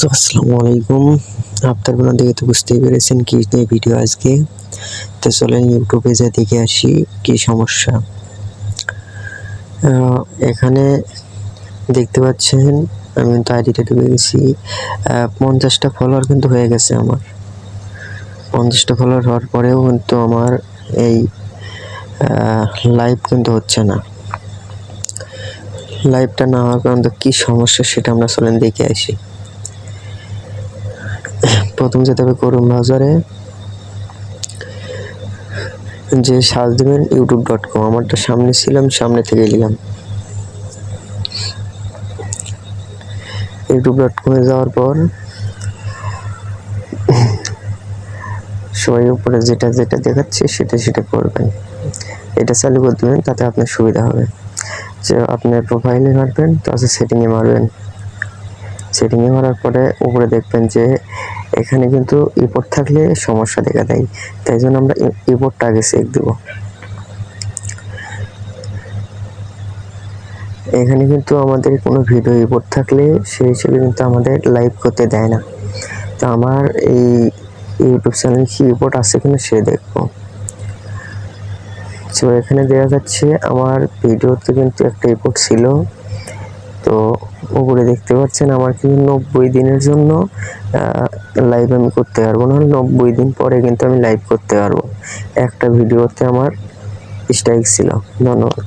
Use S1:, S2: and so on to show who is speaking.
S1: তো আসসালামু আলাইকুম। আপনারা দেখে তো বুঝতেই পেরেছেন কি নিয়ে ভিডিও আজকে। তো চলেন ইউটিউবে যা দেখে আসি কি সমস্যা। এখানে দেখতে পাচ্ছেন আমি কিন্তু আইডিটা ঢুকে গেছি। 50টা ফলোয়ার কিন্তু হয়ে গেছে আমার। 50টা ফলোয়ার হওয়ার পরেও কিন্তু আমার এই লাইভ কিন্তু হচ্ছে না। লাইভটা না হওয়ার কারণে কি সমস্যা সেটা আমরা চলেন দেখে আসি। প্রথম যেতে হবে ক্রোম ব্রাউজারে, যে সার্চ দেবেন youtube.com। আমারটা সামনে ছিলাম, সামনে থেকে নিলাম। youtube.com এ যাওয়ার পর সবাই উপরে যেটা দেখাচ্ছে সেটা করবেন। এটা চালু করে দেবেন, তাতে আপনার সুবিধা হবে। যে আপনার প্রোফাইলে মারবেন, তারপর সেটিংয়ে মারবেন। সেটিংয়ে মারার পরে উপরে দেখবেন যে এখানে কিন্তু ইম্পোর্ট থাকলে সমস্যা দেখা দেয়, তাই জন্য আমরা ইম্পোর্টটা আগে চেক দেব। এখানে কিন্তু আমাদের কোনো ভিডিও ইম্পোর্ট থাকলে সেই হিসেবে কিন্তু আমাদের লাইভ করতে দেয় না। তো আমার এই ইউটিউব চ্যানেলে কি ইম্পোর্ট আছে কিনা সে দেখবো। তো এখানে দেখা যাচ্ছে আমার ভিডিওতে কিন্তু একটা ইম্পোর্ট ছিল। তো উপরে দেখতে পাচ্ছেন আমার কিন্তু 90 দিনের জন্য লাইভ আমি করতে পারবো না। 90 দিন পরে কিন্তু আমি লাইভ করতে পারবো। একটা ভিডিওতে আমার স্ট্রাইক ছিল। ধন্যবাদ।